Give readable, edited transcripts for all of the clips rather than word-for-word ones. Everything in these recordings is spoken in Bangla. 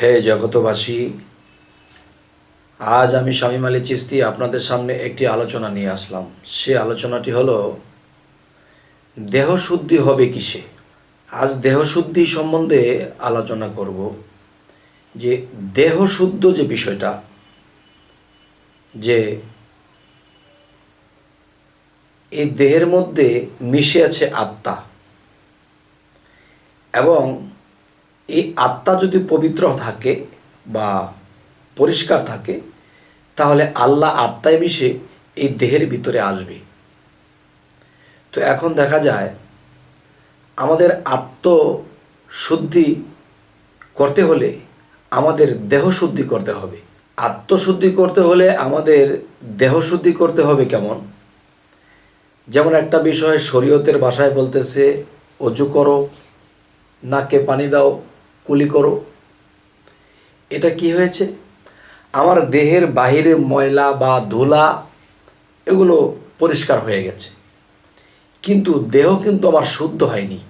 হে জগতবাসী, আজ আমি শামীম আলী চিশতি আপনাদের সামনে একটি আলোচনা নিয়ে আসলাম। সে আলোচনাটি হলো দেহশুদ্ধি হবে কিসে। আজ দেহশুদ্ধি সম্বন্ধে আলোচনা করব। যে দেহশুদ্ধ যে বিষয়টা, যে এই দেহের মধ্যে মিশে আছে আত্মা, এবং এই আত্মা যদি পবিত্র থাকে বা পরিষ্কার থাকে, তাহলে আল্লাহ আত্মায় মিশে এই দেহের ভিতরে আসবে। তো এখন দেখা যায় আমাদের আত্মশুদ্ধি করতে হলে আমাদের দেহশুদ্ধি করতে হবে। আত্মশুদ্ধি করতে হলে আমাদের দেহশুদ্ধি করতে হবে কেমন? যেমন একটা বিষয় শরীয়তের ভাষায় বলতেছে অজু করো, নাকে পানি দাও, কুলি করো। এটা কি হয়েছে? আমার দেহের বাহিরে ময়লা বা ধুলা এগুলো পরিষ্কার হয়ে গেছে, কিন্তু দেহ কিন্তু আমার শুদ্ধ হয়নি।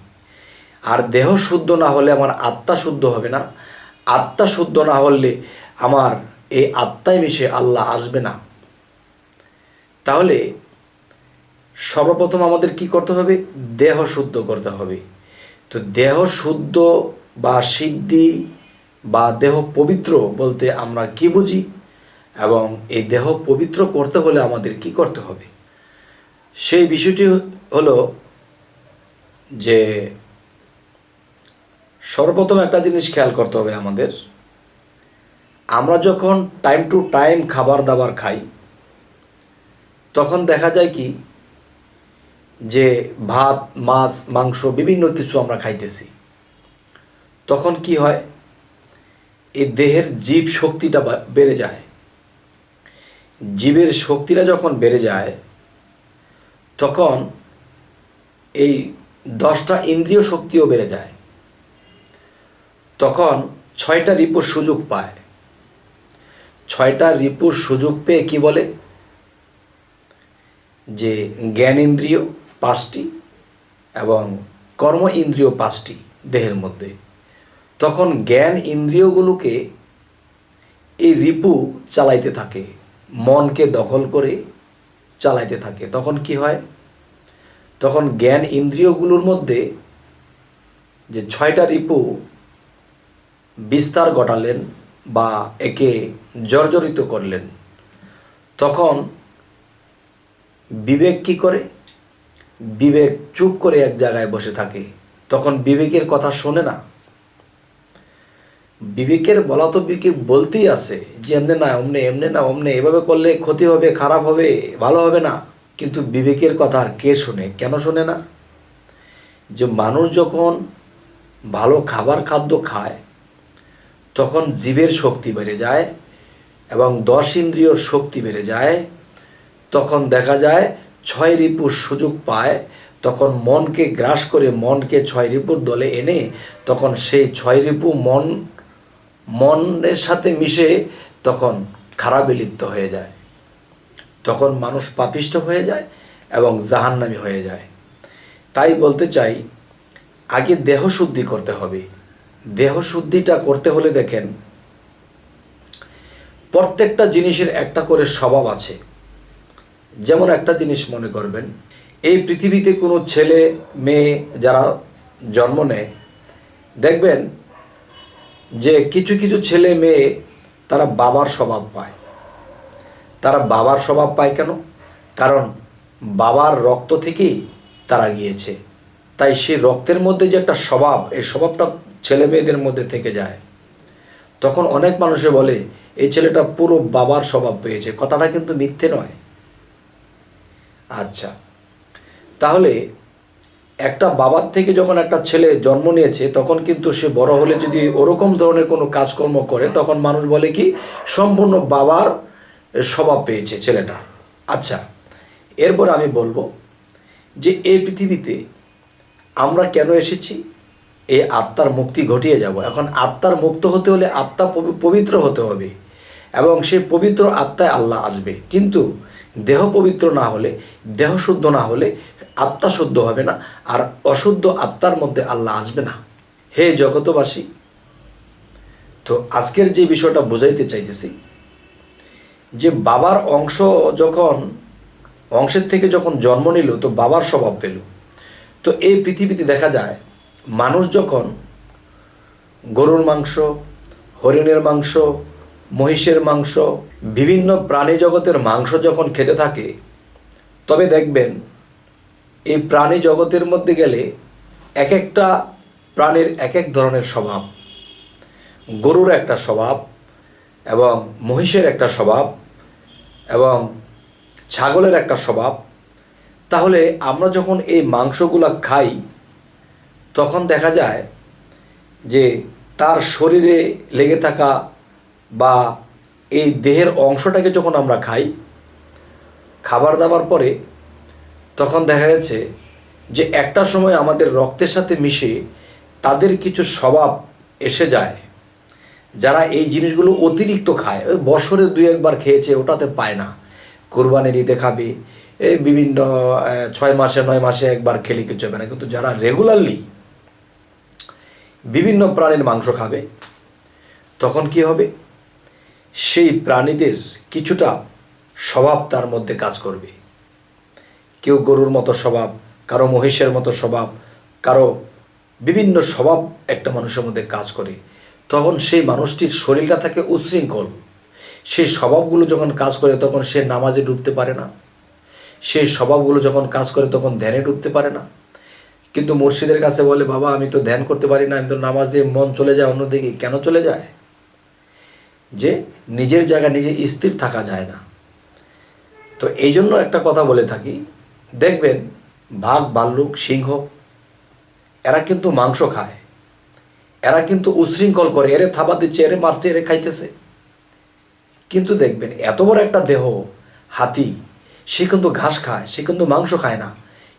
আর দেহ শুদ্ধ না হলে আমার আত্মা শুদ্ধ হবে না। আত্মা শুদ্ধ না হলে আমার এই আত্মায় মিশে আল্লাহ আসবে না। তাহলে সর্বপ্রথম আমাদের কি করতে হবে? দেহ শুদ্ধ করতে হবে। তো দেহ শুদ্ধ বা সিদ্ধি বা দেহ পবিত্র বলতে আমরা কি বুঝি, এবং এই দেহ পবিত্র করতে হলে আমাদের কি করতে হবে, সেই বিষয়টি হলো যে সর্বপ্রথম একটা জিনিস খেয়াল করতে হবে আমাদের। আমরা যখন টাইম টু টাইম খাবার দাবার খাই, তখন দেখা যায় কি যে ভাত, মাছ, মাংস বিভিন্ন কিছু আমরা খাইতেছি। তখন কি হয়? এই দেহের জীব শক্তিটা বেড়ে যায়। জীবের শক্তিটা যখন বেড়ে যায়, তখন এই 10টা ইন্দ্রিয় শক্তিও বেড়ে যায়। তখন 6টা রিপুর সুযোগ পায়। 6টা রিপুর সুযোগ পেয়ে কি বলে যে জ্ঞান ইন্দ্রিয় 5টি এবং কর্ম ইন্দ্রিয় 5টি দেহের মধ্যে। তখন জ্ঞান ইন্দ্রিয়গুলোকে এই রিপু চালাইতে থাকে, মনকে দখল করে চালাইতে থাকে। তখন কি হয়? তখন জ্ঞান ইন্দ্রিয়গুলোর মধ্যে যে 6টা রিপু বিস্তার ঘটালেন বা একে জর্জরিত করলেন, তখন বিবেক কি করে? বিবেক চুপ করে এক জায়গায় বসে থাকে। তখন বিবেকের কথা শোনে না। বিবেকের বলা তো বিবেক বলতেই আছে যে এমনি না, অমনে, এমনি না, অমনে, এভাবে করলে ক্ষতি হবে, খারাপ হবে, ভালো হবে না। কিন্তু বিবেকের কথা আর কে শোনে? কেন শোনে না? যে মানুষ যখন ভালো খাদ্য খায়, তখন জীবের শক্তি বেড়ে যায় এবং 10 ইন্দ্রিয়র শক্তি বেড়ে যায়। তখন দেখা যায় 6 রিপুর সুযোগ পায়। তখন মনকে গ্রাস করে মনকে 6 রিপুর দলে এনে তখন সেই 6 রিপু মনের সাথে মিশে তখন খারাপে লিপ্ত হয়ে যায়। তখন মানুষ পাপিষ্ঠ হয়ে যায় এবং জাহান্নামী হয়ে যায়। তাই বলতে চাই, আগে দেহ শুদ্ধি করতে হবে। দেহ শুদ্ধিটা করতে হলে দেখেন, প্রত্যেকটা জিনিসের একটা করে স্বভাব আছে। যেমন একটা জিনিস মনে করবেন, এই পৃথিবীতে কোনো ছেলে মেয়ে যারা জন্ম নেয়, দেখবেন যে কিছু কিছু ছেলে মেয়ে তারা বাবার স্বভাব পায়। তারা বাবার স্বভাব পায় কেন? কারণ বাবার রক্ত থেকেই তারা গিয়েছে। তাই সেই রক্তের মধ্যে যে একটা স্বভাব, এই স্বভাবটা ছেলে মেয়েদের মধ্যে থেকে যায়। তখন অনেক মানুষে বলে এই ছেলেটা পুরো বাবার স্বভাব পেয়েছে। কথাটা কিন্তু মিথ্যে নয়। আচ্ছা, তাহলে একটা বাবার থেকে যখন একটা ছেলে জন্ম নিয়েছে, তখন কিন্তু সে বড় হলে যদি ওরকম ধরনের কোনো কাজকর্ম করে, তখন মানুষ বলে কি সম্পূর্ণ বাবার স্বভাব পেয়েছে ছেলেটা। আচ্ছা, এরপর আমি বলবো যে এই পৃথিবীতে আমরা কেন এসেছি? এই আত্মার মুক্তি ঘটিয়ে যাব। এখন আত্মার মুক্ত হতে হলে আত্মা পবিত্র হতে হবে, এবং সেই পবিত্র আত্মায় আল্লাহ আসবে। কিন্তু দেহ পবিত্র না হলে, দেহ শুদ্ধ না হলে আত্মা শুদ্ধ হবে না, আর অশুদ্ধ আত্মার মধ্যে আল্লাহ আসবে না। হে জগতবাসী, তো আজকের যে বিষয়টা বোঝাইতে চাইতেছি, যে বাবার অংশের থেকে যখন জন্ম নিল তো বাবার স্বভাব পেল। তো এই পৃথিবীতে দেখা যায় মানুষ যখন গরুর মাংস, হরিণের মাংস, মহিষের মাংস, বিভিন্ন প্রাণী জগতের মাংস যখন খেতে থাকে, তবে দেখবেন এই প্রাণী জগতের মধ্যে গেলে এক একটা প্রাণীর এক এক ধরনের স্বভাব। গরুর একটা স্বভাব, এবং মহিষের একটা স্বভাব, এবং ছাগলের একটা স্বভাব। তাহলে আমরা যখন এই মাংসগুলো খাই তখন দেখা যায় যে তার শরীরে লেগে থাকা বা এই দেহের অংশটাকে যখন আমরা খাই, খাবার দাবার পরে তখন দেখা যাচ্ছে যে একটা সময় আমাদের রক্তের সাথে মিশে তাদের কিছু স্বভাব এসে যায়। যারা এই জিনিসগুলো অতিরিক্ত খায়, ওই বছরে 2-1বার খেয়েছে, ওটাতে পায় না, কোরবানির ঈদে খাবে, এই বিভিন্ন 6 মাসে 9 মাসে একবার খেলে কিছু হবে না। কিন্তু যারা রেগুলারলি বিভিন্ন প্রাণীর মাংস খাবে, তখন কি হবে, সেই প্রাণীদের কিছুটা স্বভাব তার মধ্যে কাজ করবে। কেউ গরুর মতো স্বভাব, কারো মহিষের মতো স্বভাব, কারো বিভিন্ন স্বভাব একটা মানুষের মধ্যে কাজ করে। তখন সেই মানুষটির শরীরটা থাকে উচ্ছৃঙ্খল। সেই স্বভাবগুলো যখন কাজ করে তখন সে নামাজে ডুবতে পারে না। সেই স্বভাবগুলো যখন কাজ করে তখন ধ্যানে ডুবতে পারে না। কিন্তু মুর্শিদের কাছে বলে, বাবা আমি তো ধ্যান করতে পারি না, আমি তো নামাজে মন চলে যায় অন্যদিকে। কেন চলে যায়? যে নিজের জায়গায় নিজে স্থির থাকা যায় না। তো এই জন্য একটা কথা বলে থাকি, দেখবেন বাঘ, ভাল্লুক, সিংহ এরা কিন্তু মাংস খায়, এরা কিন্তু উশৃঙ্খল করে, এরে থাবা দিচ্ছে, এরে মারছে, এরে খাইতেছে। কিন্তু দেখবেন এত বড় একটা দেহ হাতি, সে কিন্তু ঘাস খায়, সে কিন্তু মাংস খায় না।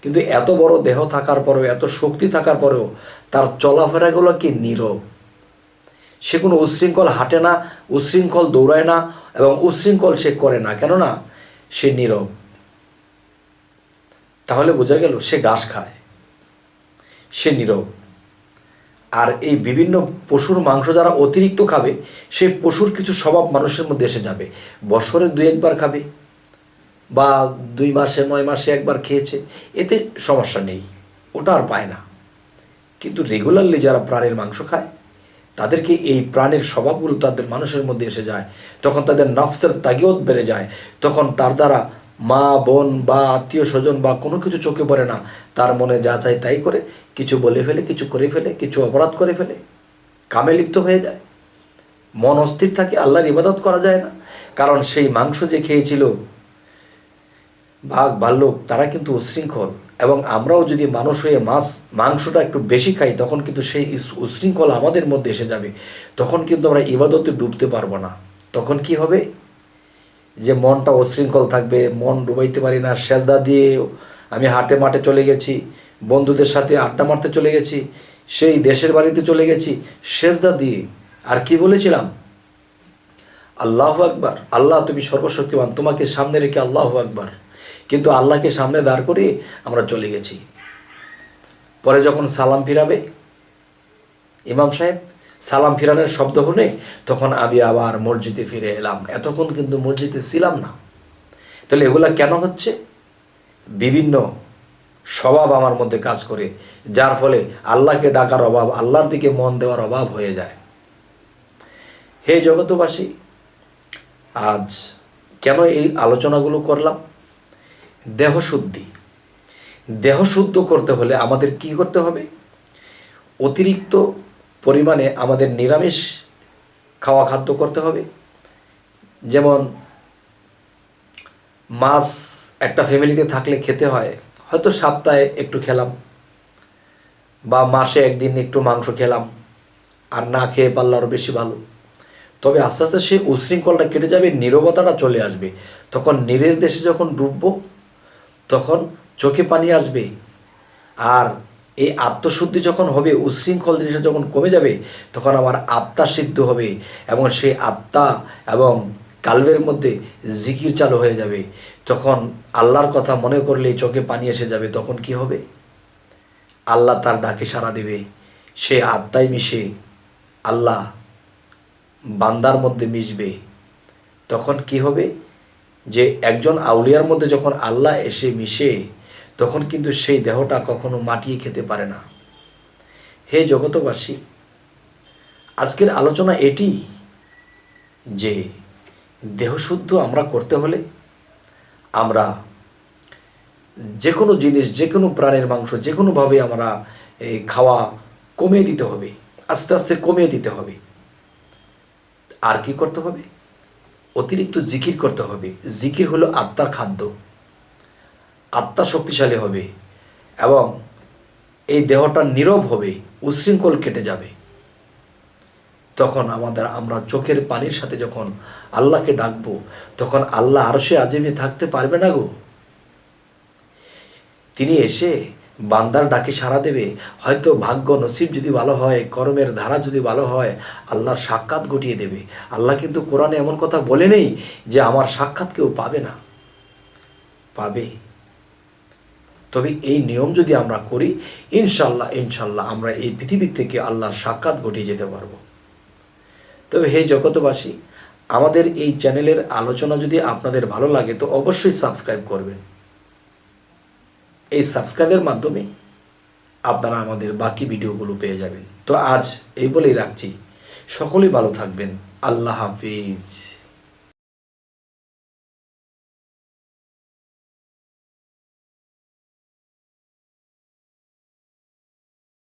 কিন্তু এত বড় দেহ থাকার পরেও, এত শক্তি থাকার পরেও তার চলাফেরাগুলো কি নীরব। সে কোনো উশৃঙ্খল হাঁটে না, উশৃঙ্খল দৌড়ায় না, এবং উশৃঙ্খল সে করে না। কেননা সে নীরব। তাহলে বোঝা গেল সে ঘাস খায়, সে নীরব। আর এই বিভিন্ন পশুর মাংস যারা অতিরিক্ত খাবে, সেই পশুর কিছু স্বভাব মানুষের মধ্যে এসে যাবে। বছরে 2-1বার খাবে, বা 2 মাসে 9 মাসে একবার খেয়েছে, এতে সমস্যা নেই, ওটা আর পায় না। কিন্তু রেগুলারলি যারা প্রাণীর মাংস খায়, তাদেরকে এই প্রাণীর স্বভাবগুলো তাদের মানুষের মধ্যে এসে যায়। তখন তাদের নফসের তাগিয়ত বেড়ে যায়। তখন তার দ্বারা মা, বোন বা আত্মীয় স্বজন বা কোনো কিছু চোখে পড়ে না। তার মনে যা চাই তাই করে, কিছু বলে ফেলে, কিছু করে ফেলে, কিছু অপরাধ করে ফেলে, কামে লিপ্ত হয়ে যায়। মন অস্থির থাকে, আল্লাহর ইবাদত করা যায় না। কারণ সেই মাংস যে খেয়েছিল বাঘ, ভাল্লুক, তারা কিন্তু উশৃঙ্খল। এবং আমরাও যদি মানুষ হয়ে মাংসটা একটু বেশি খাই, তখন কিন্তু সেই উশৃঙ্খল আমাদের মধ্যে এসে যাবে। তখন কিন্তু আমরা ইবাদতে ডুবতে পারবো না। তখন কি হবে, যে মনটা উশৃঙ্খল থাকবে, মন ডুবাইতে পারি না। সেজদা দিয়ে আমি হাটে মাঠে চলে গেছি, বন্ধুদের সাথে আড্ডা মারতে চলে গেছি, সেই দেশের বাড়িতে চলে গেছি, সেজদা দিয়ে আর কি বলেছিলাম, আল্লাহু আকবার, আল্লাহ তুমি সর্বশক্তিমান, তোমাকে সামনে রেখে আল্লাহু আকবার। কিন্তু আল্লাহকে সামনে দাঁড় করে আমরা চলে গেছি। পরে যখন সালাম ফিরাবে ইমাম সাহেব, সালাম ফিরানোর শব্দ শুনে তখন আমি আবার মসজিদে ফিরে এলাম। এতক্ষণ কিন্তু মসজিদে ছিলাম না। তাহলে এগুলা কেন হচ্ছে? বিভিন্ন স্বভাব আমার মধ্যে কাজ করে, যার ফলে আল্লাহকে ডাকার অভাব, আল্লাহর দিকে মন দেওয়ার অভাব হয়ে যায়। হে জগতবাসী, আজ কেন এই আলোচনাগুলো করলাম? দেহশুদ্ধি। দেহশুদ্ধ করতে হলে আমাদের কি করতে হবে? অতিরিক্ত পরিমাণে আমাদের নিরামিষ খাওয়া খাদ্য করতে হবে। যেমন মাছ একটা ফ্যামিলিতে থাকলে খেতে হয়, হয়তো সপ্তাহে একটু খেলাম, বা মাসে একদিন একটু মাংস খেলাম, আর না খেয়ে পারলে আরও বেশি ভালো। তবে আস্তে আস্তে সেই উশৃঙ্খলটা কেটে যাবে, নীরবতাটা চলে আসবে। তখন নীরের দেশে যখন ডুববো, তখন চোখে পানি আসবে। আর এই আত্মশুদ্ধি যখন হবে, উশৃঙ্খল জিনিসটা যখন কমে যাবে, তখন আমার আত্মা সিদ্ধ হবে, এবং সেই আত্মা এবং কালবের মধ্যে জিকির চালু হয়ে যাবে। তখন আল্লাহর কথা মনে করলেই চোখে পানি এসে যাবে। তখন কি হবে? আল্লাহ তার ডাকে সাড়া দেবে, সে আত্মায় মিশে আল্লাহ বান্দার মধ্যে মিশবে, তখন কি হবে, যে একজন আউলিয়ার মধ্যে যখন আল্লাহ এসে মিশে, তখন কিন্তু সেই দেহটা কখনো মাটিয়ে খেতে পারে না। হে জগতবাসী, আজকের আলোচনা এটি যে দেহশুদ্ধ আমরা করতে হলে আমরা যে কোনো জিনিস, যে কোনো প্রাণের মাংস, যে কোনোভাবে আমরা এই খাওয়া কমিয়ে দিতে হবে, আস্তে আস্তে কমিয়ে দিতে হবে। আর কি করতে হবে? অতিরিক্ত জিকির করতে হবে। জিকির হলো আত্মার খাদ্য। আত্মা শক্তিশালী হবে এবং এই দেহটা নীরব হবে, উচ্ছৃঙ্খল কেটে যাবে। তখন আমরা চোখের পানির সাথে যখন আল্লাহকে ডাকবো, তখন আল্লাহ আরশে আজিমে থাকতে পারবে না গো। তিনি এসে বান্দার ডাকে সাড়া দেবে। হয়তো ভাগ্য নসিব যদি ভালো হয়, কর্মের ধারা যদি ভালো হয়, আল্লাহর সাক্ষাৎ ঘটিয়ে দেবে। আল্লাহ কিন্তু কোরআনে এমন কথা বলে নেই যে আমার সাক্ষাৎ কেউ পাবে না, পাবে। তবে এই নিয়ম যদি আমরা করি, ইনশাল্লাহ ইনশাল্লাহ আমরা এই পৃথিবী থেকে আল্লাহর সাক্ষাৎ ঘটিয়ে যেতে পারবো। তবে হে জগতবাসী, আমাদের এই চ্যানেলের আলোচনা যদি আপনাদের ভালো লাগে তো অবশ্যই সাবস্ক্রাইব করবেন। এই সাবস্ক্রাইবের মাধ্যমে আপনারা আমাদের বাকি ভিডিওগুলো পেয়ে যাবেন। তো আজ এই বলেই রাখছি, সকলেই ভালো থাকবেন। আল্লাহ হাফিজ।